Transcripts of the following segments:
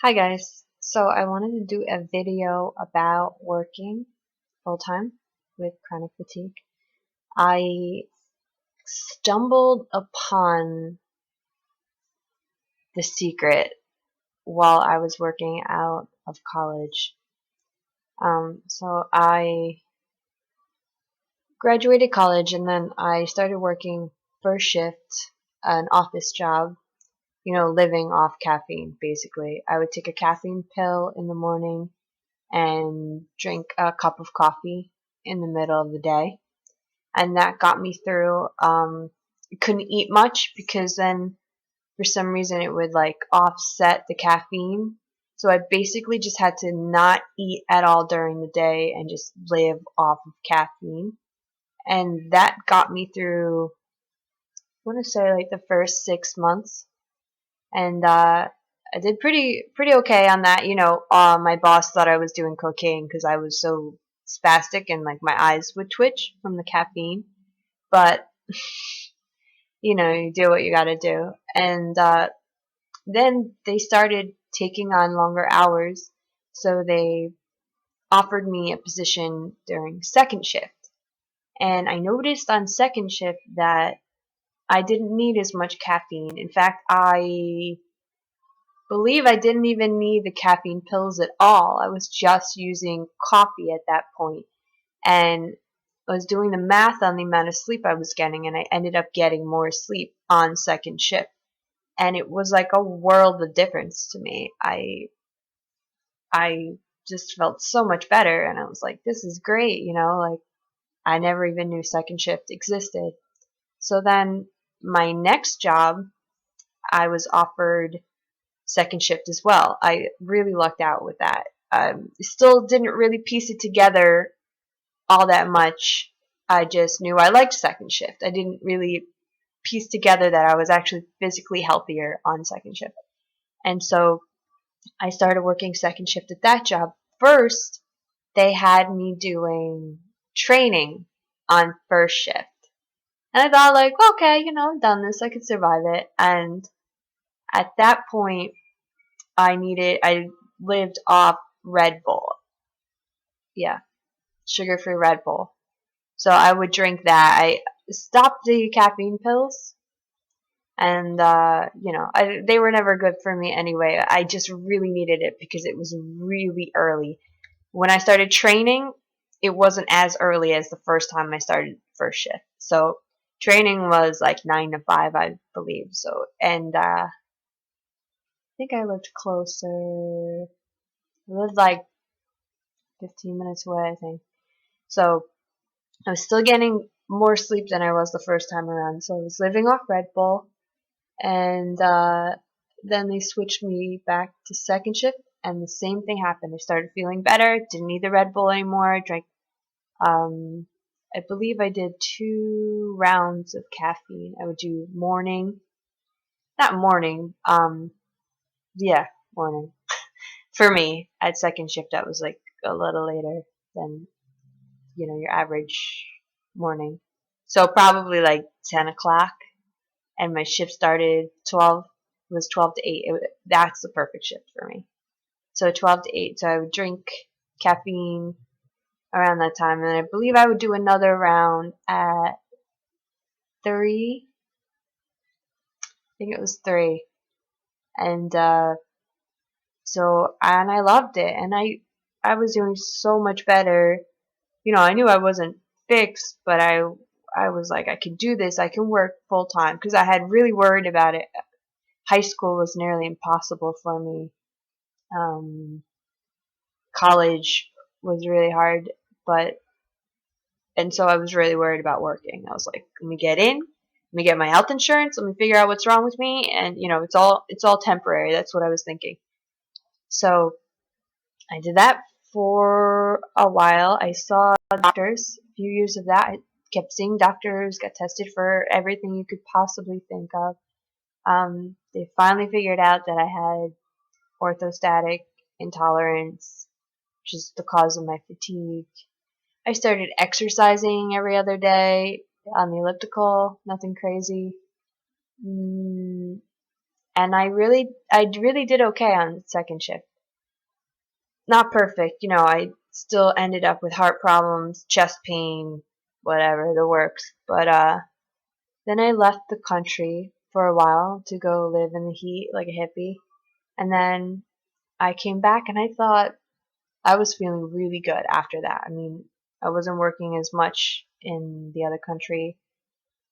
Hi guys, so I wanted to do a video about working full-time with chronic fatigue. I stumbled upon the secret while I was working out of college. So I graduated college and then I started working first shift, an office job, living off caffeine basically. I would take a caffeine pill in the morning and drink a cup of coffee in the middle of the day. And that got me through. Couldn't eat much because then for some reason it would like offset the caffeine. So I basically just had to not eat at all during the day and just live off of caffeine. And that got me through, I want to say like the first 6 months. And I did pretty okay on that. My boss thought I was doing cocaine because I was so spastic and like my eyes would twitch from the caffeine. But you do what you gotta do. And then they started taking on longer hours, so they offered me a position during second shift. And I noticed on second shift that I didn't need as much caffeine. In fact, I believe I didn't even need the caffeine pills at all. I was just using coffee at that point. And I was doing the math on the amount of sleep I was getting, and I ended up getting more sleep on second shift. And it was like a world of difference to me. I just felt so much better, and I was like, this is great, like I never even knew second shift existed. So then my next job, I was offered second shift as well. I really lucked out with that. Still didn't really piece it together all that much. I just knew I liked second shift. I didn't really piece together that I was actually physically healthier on second shift. And so I started working second shift at that job. First, they had me doing training on first shift. And I thought like, okay, I've done this, I could survive it. And at that point, I lived off Red Bull. Yeah, sugar-free Red Bull. So I would drink that. I stopped the caffeine pills, and they were never good for me anyway. I just really needed it because it was really early. When I started training, it wasn't as early as the first time I started first shift. So training was like 9 to 5, I believe. So, and I think I lived closer. I lived like 15 minutes away, I think. So I was still getting more sleep than I was the first time around. So I was living off Red Bull, and then they switched me back to second shift, and the same thing happened. I started feeling better, didn't need the Red Bull anymore, drank, I believe I did 2 rounds of caffeine. I would do morning, not morning, yeah, morning. For me, at second shift, that was like a little later than, your average morning. So probably like 10 o'clock, and my shift started 12, it was 12 to 8. That's the perfect shift for me. So 12 to 8, so I would drink caffeine around that time, and I believe I would do another round at 3. I think it was 3. And and I loved it, and I was doing so much better. I knew I wasn't fixed, but I was like, I can do this. I can work full time, because I had really worried about it. High school was nearly impossible for me. College was really hard, and so I was really worried about working. I was like, let me get in, let me get my health insurance, let me figure out what's wrong with me, and it's all temporary. That's what I was thinking. So I did that for a while. I saw doctors, a few years of that. I kept seeing doctors, got tested for everything you could possibly think of. They finally figured out that I had orthostatic intolerance, which is the cause of my fatigue. I started exercising every other day on the elliptical, nothing crazy. And I really did okay on second shift. Not perfect, I still ended up with heart problems, chest pain, whatever, the works. But then I left the country for a while to go live in the heat like a hippie. And then I came back and I thought I was feeling really good after that. I mean, I wasn't working as much in the other country.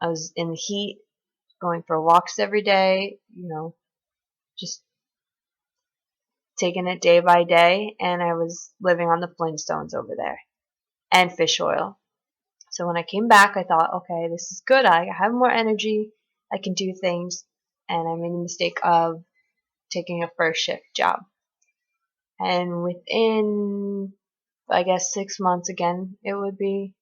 I was in the heat, going for walks every day, just taking it day by day, and I was living on the Flintstones over there and fish oil. So when I came back, I thought, okay, this is good. I have more energy. I can do things. And I made the mistake of taking a first shift job. And within, I guess, 6 months again, it would be,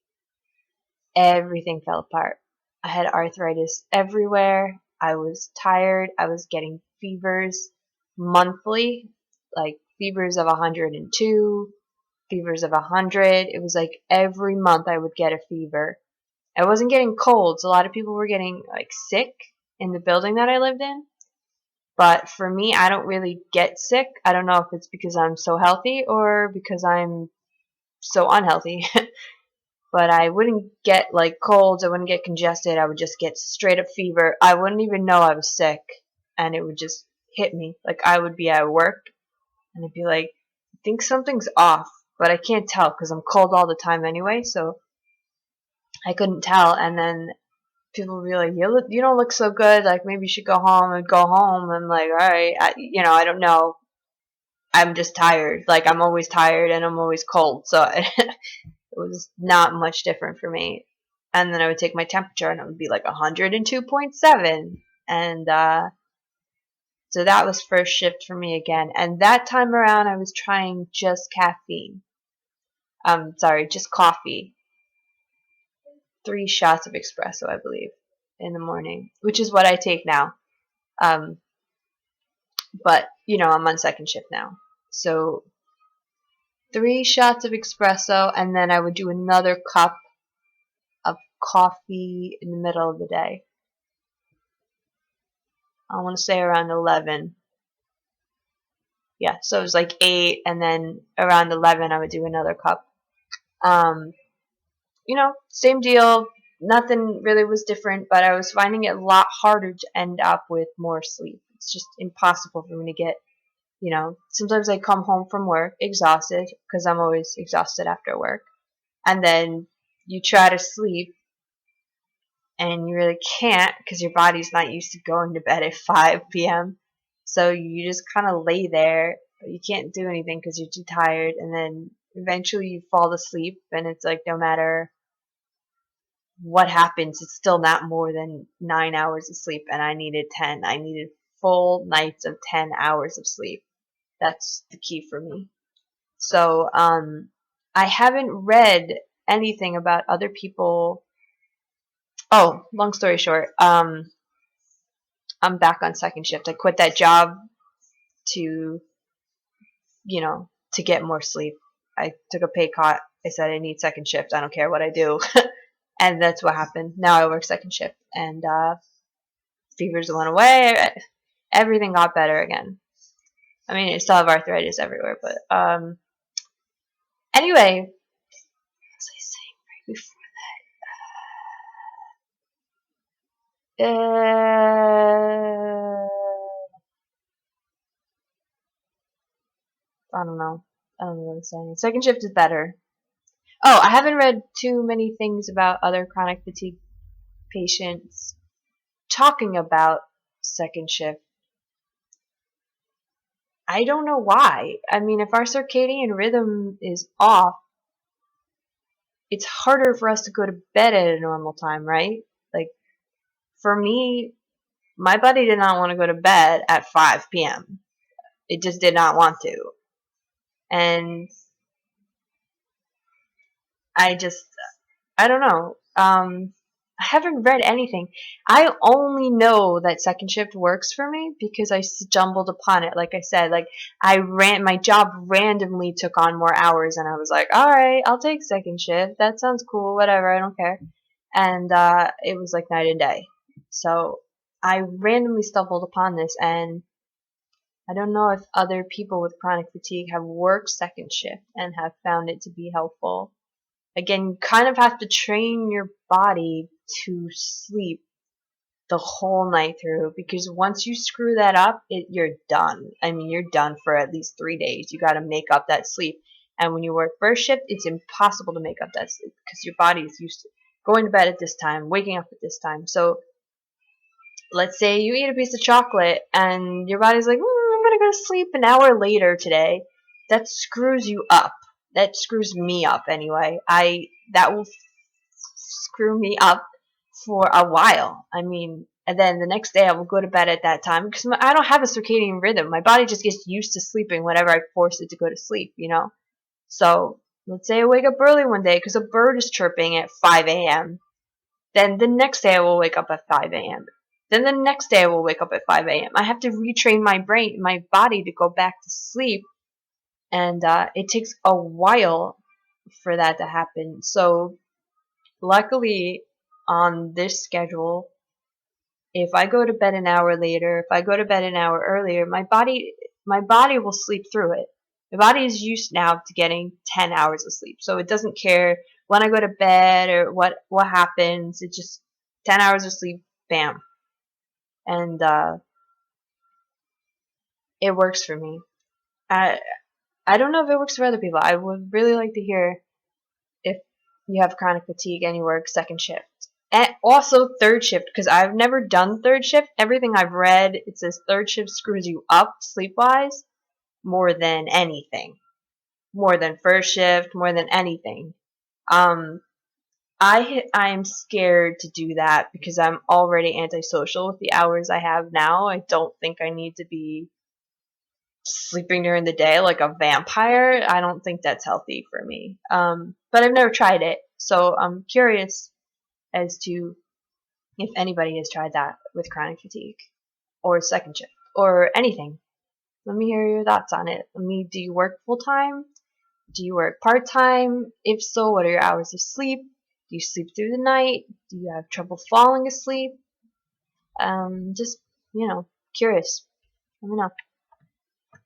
everything fell apart. I had arthritis everywhere. I was tired. I was getting fevers monthly, like fevers of 102, fevers of 100. It was like every month I would get a fever. I wasn't getting colds. A lot of people were getting like sick in the building that I lived in. But for me, I don't really get sick. I don't know if it's because I'm so healthy or because I'm so unhealthy. But I wouldn't get like colds. I wouldn't get congested. I would just get straight up fever. I wouldn't even know I was sick. And it would just hit me. Like I would be at work and I'd be like, I think something's off. But I can't tell because I'm cold all the time anyway. So I couldn't tell. And then people would be like, you don't look so good. Like maybe you should go home. And go home. I'm like, all right. I don't know. I'm just tired. Like I'm always tired and I'm always cold. So it was not much different for me. And then I would take my temperature and it would be like 102.7. And so that was first shift for me again. And that time around I was trying just caffeine. Sorry, just coffee. 3 shots of espresso, I believe, in the morning, which is what I take now. But, I'm on second shift now. So 3 shots of espresso, and then I would do another cup of coffee in the middle of the day. I want to say around 11. Yeah, so it was like 8, and then around 11 I would do another cup. Same deal. Nothing really was different, but I was finding it a lot harder to end up with more sleep. It's just impossible for me to get, sometimes I come home from work exhausted, because I'm always exhausted after work, and then you try to sleep, and you really can't because your body's not used to going to bed at 5 p.m. So you just kind of lay there, but you can't do anything because you're too tired, and then eventually you fall asleep, and it's like no matter what happens, it's still not more than 9 hours of sleep, and I needed 10. I needed full nights of 10 hours of sleep. That's the key for me. So I haven't read anything about other people. Oh, long story short, I'm back on second shift. I quit that job to, to get more sleep. I took a pay cut. I said I need second shift. I don't care what I do. And that's what happened. Now I work second shift, and fevers went away. Everything got better again. I mean, I still have arthritis everywhere, but anyway, what was I saying right before that? I don't know. I don't know what I'm saying. Second shift is better. Oh, I haven't read too many things about other chronic fatigue patients talking about second shift. I don't know why. I mean, if our circadian rhythm is off, it's harder for us to go to bed at a normal time, right? Like, for me, my body did not want to go to bed at 5 p.m. It just did not want to. And I don't know. I haven't read anything. I only know that second shift works for me because I stumbled upon it. Like I said, like my job randomly took on more hours, and I was like, all right, I'll take second shift. That sounds cool. Whatever, I don't care. And it was like night and day. So I randomly stumbled upon this, and I don't know if other people with chronic fatigue have worked second shift and have found it to be helpful. Again, you kind of have to train your body to sleep the whole night through, because once you screw that up, you're done. I mean, you're done for at least 3 days. You got to make up that sleep. And when you work first shift, it's impossible to make up that sleep because your body is used to going to bed at this time, waking up at this time. So let's say you eat a piece of chocolate and your body's like, I'm going to go to sleep an hour later today. That screws you up. That screws me up anyway. That will screw me up for a while. I mean, and then the next day I will go to bed at that time because I don't have a circadian rhythm. My body just gets used to sleeping whenever I force it to go to sleep, you know? So let's say I wake up early one day because a bird is chirping at 5 a.m. Then the next day I will wake up at 5 a.m. Then the next day I will wake up at 5 a.m. I have to retrain my body to go back to sleep, and it takes a while for that to happen. So luckily, on this schedule, if I go to bed an hour later, if I go to bed an hour earlier, my body will sleep through it. My body is used now to getting 10 hours of sleep, so it doesn't care when I go to bed or what happens. It just 10 hours of sleep, bam, and it works for me. I I don't know if it works for other people. I would really like to hear if you have chronic fatigue and you work second shift. And also third shift, because I've never done third shift. Everything I've read, it says third shift screws you up sleep-wise more than anything. More than first shift, more than anything. Um, I'm scared to do that because I'm already antisocial with the hours I have now. I don't think I need to be sleeping during the day like a vampire. I don't think that's healthy for me. But I've never tried it, so I'm curious as to if anybody has tried that with chronic fatigue or second shift or anything. Let me hear your thoughts on it. Do you work full time? Do you work part time? If so, what are your hours of sleep? Do you sleep through the night? Do you have trouble falling asleep? Just, curious. Let me know.